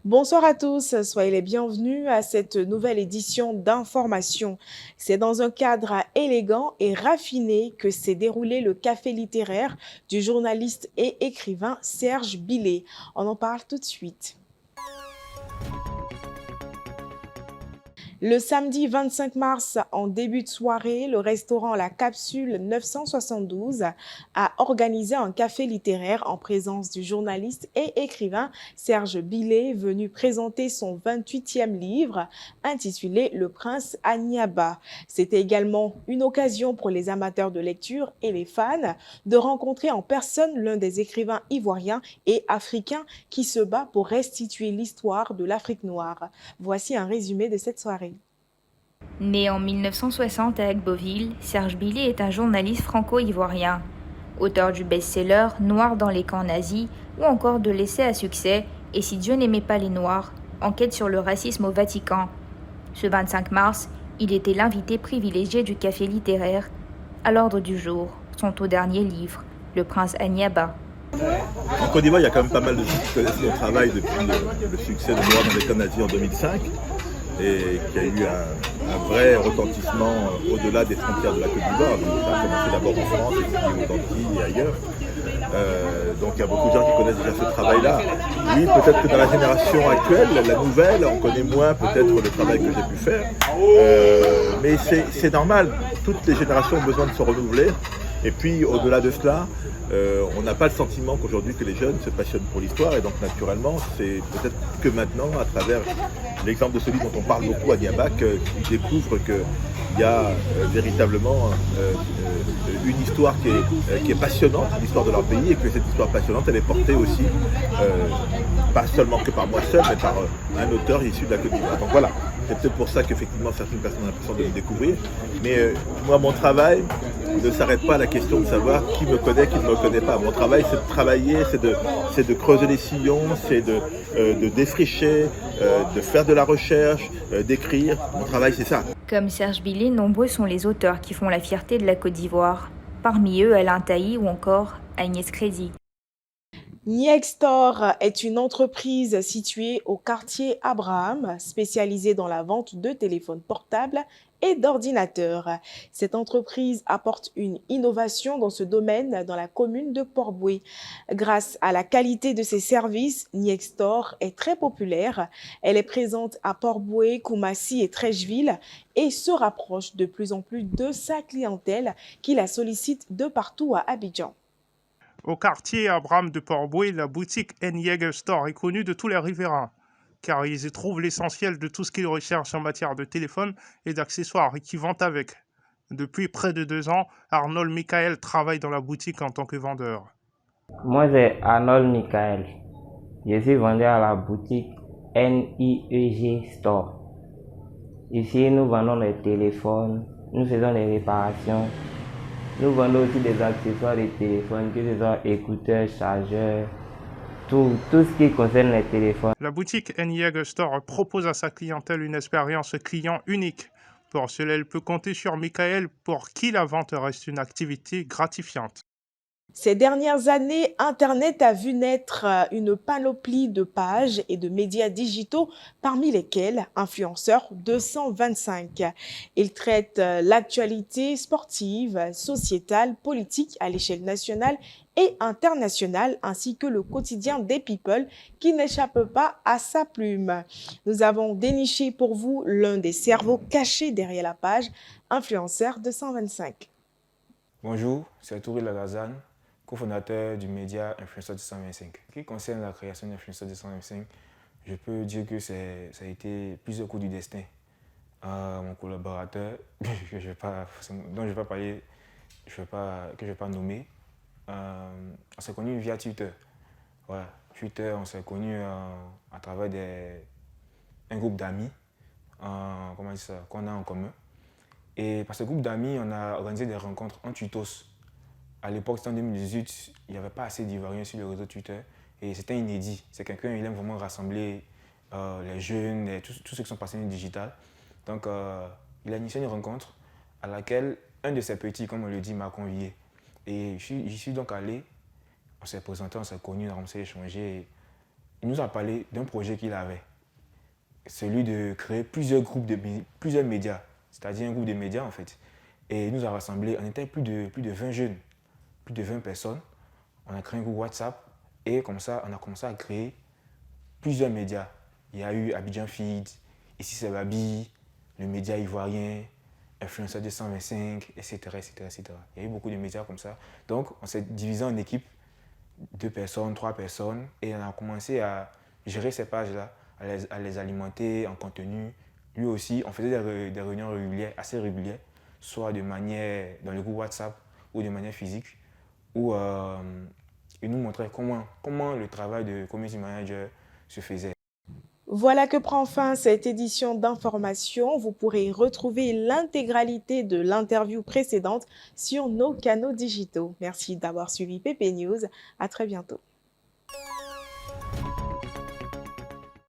Bonsoir à tous, soyez les bienvenus à cette nouvelle édition d'Information. C'est dans un cadre élégant et raffiné que s'est déroulé le café littéraire du journaliste et écrivain Serge Billet. On en parle tout de suite. Le samedi 25 mars, en début de soirée, le restaurant La Capsule 972 a organisé un café littéraire en présence du journaliste et écrivain Serge Billet, venu présenter son 28e livre intitulé Le Prince Aniaba. C'était également une occasion pour les amateurs de lecture et les fans de rencontrer en personne l'un des écrivains ivoiriens et africains qui se bat pour restituer l'histoire de l'Afrique noire. Voici un résumé de cette soirée. Né en 1960 à Agboville, Serge Billet est un journaliste franco-ivoirien. Auteur du best-seller Noirs dans les camps nazis ou encore de l'essai à succès Et si Dieu n'aimait pas les Noirs, enquête sur le racisme au Vatican. Ce 25 mars, il était l'invité privilégié du café littéraire. À l'ordre du jour, son tout dernier livre, Le Prince Aniaba. En Côte d'Ivoire, il y a quand même pas mal de gens qui connaissent notre travail depuis le succès de Noirs dans les camps nazis en 2005 et qui a eu un vrai retentissement au-delà des frontières de la Côte d'Ivoire. Donc, ça a commencé d'abord en France et puis aux Antilles et ailleurs. Donc il y a beaucoup de gens qui connaissent déjà ce travail-là. Oui, peut-être que dans la génération actuelle, la nouvelle, on connaît moins peut-être le travail que j'ai pu faire. Mais c'est normal, toutes les générations ont besoin de se renouveler. Et puis au-delà de cela, on n'a pas le sentiment qu'aujourd'hui que les jeunes se passionnent pour l'histoire. Et donc naturellement, c'est peut-être que maintenant, à travers l'exemple de celui dont on parle beaucoup à Niabac, qu'ils découvrent qu'il y a véritablement une histoire qui est passionnante, l'histoire de leur pays, et que cette histoire passionnante, elle est portée aussi, pas seulement que par moi seul, mais par un auteur issu de la Côte d'Ivoire. Donc voilà, c'est peut-être pour ça qu'effectivement certaines personnes ont l'impression de me découvrir. Mais moi, mon travail ne s'arrête pas à la question de savoir qui me connaît, qui ne me connaît pas. Mon travail, c'est de travailler, c'est de creuser les sillons, c'est de défricher, de faire de la recherche, d'écrire. Mon travail, c'est ça. Comme Serge Billet, nombreux sont les auteurs qui font la fierté de la Côte d'Ivoire. Parmi eux, Alain Tailly ou encore Agnès Crézy. Niextor est une entreprise située au quartier Abraham, spécialisée dans la vente de téléphones portables et d'ordinateurs. Cette entreprise apporte une innovation dans ce domaine dans la commune de Port-Bouët. Grâce à la qualité de ses services, Niextor est très populaire. Elle est présente à Port-Bouët, Koumassi et Trècheville et se rapproche de plus en plus de sa clientèle qui la sollicite de partout à Abidjan. Au quartier Abraham de Port-Bouët, la boutique N-Jäger Store est connue de tous les riverains, car ils y trouvent l'essentiel de tout ce qu'ils recherchent en matière de téléphone et d'accessoires et qui vont avec. Depuis près de 2 ans, Arnold Michael travaille dans la boutique en tant que vendeur. Moi, c'est Arnold Michael. Je suis vendeur à la boutique NIEG Store. Ici, nous vendons les téléphones, nous faisons les réparations. Nous vendons aussi des accessoires de téléphone, que ce soit écouteurs, chargeurs, tout ce qui concerne les téléphones. La boutique N-Jäger Store propose à sa clientèle une expérience client unique. Pour cela, elle peut compter sur Michael pour qui la vente reste une activité gratifiante. Ces dernières années, Internet a vu naître une panoplie de pages et de médias digitaux, parmi lesquels Influenceur 225. Il traite l'actualité sportive, sociétale, politique à l'échelle nationale et internationale, ainsi que le quotidien des people qui n'échappe pas à sa plume. Nous avons déniché pour vous l'un des cerveaux cachés derrière la page Influenceur 225. Bonjour, c'est Touré Lagazane, cofondateur du média Influenceur 225. En ce qui concerne la création d'Influenceur 225, je peux dire que ça a été plusieurs coups du destin. Mon collaborateur, dont je ne vais pas parler, que je ne vais pas nommer, on s'est connus via Twitter. Voilà, Twitter, on s'est connus à travers un groupe d'amis qu'on a en commun. Et par ce groupe d'amis, on a organisé des rencontres en tutos. À l'époque, c'était en 2018, il n'y avait pas assez d'Ivoiriens sur le réseau Twitter et c'était inédit. C'est quelqu'un, il aime vraiment rassembler les jeunes, tous ceux qui sont passionnés digital. Donc, il a initié une rencontre à laquelle un de ses petits, comme on le dit, m'a convié. Et j'y suis donc allé, on s'est présenté, on s'est connus, on s'est échangé. il nous a parlé d'un projet qu'il avait, celui de créer plusieurs médias, c'est-à-dire un groupe de médias en fait. Et il nous a rassemblés, on était plus de 20 jeunes, plus de 20 personnes. On a créé un groupe WhatsApp et comme ça, on a commencé à créer plusieurs médias. Il y a eu Abidjan Feed, Ici c'est Babi, le média ivoirien, Influenceur 225, etc., etc., etc. Il y a eu beaucoup de médias comme ça. Donc, on s'est divisé en équipes, 2 personnes, 3 personnes, et on a commencé à gérer ces pages-là, à les alimenter en contenu. Lui aussi, on faisait des réunions régulières, assez régulières, soit de manière dans le groupe WhatsApp ou de manière physique, où il nous montrait comment le travail de community manager se faisait. Voilà que prend fin cette édition d'information. Vous pourrez retrouver l'intégralité de l'interview précédente sur nos canaux digitaux. Merci d'avoir suivi PP News. À très bientôt.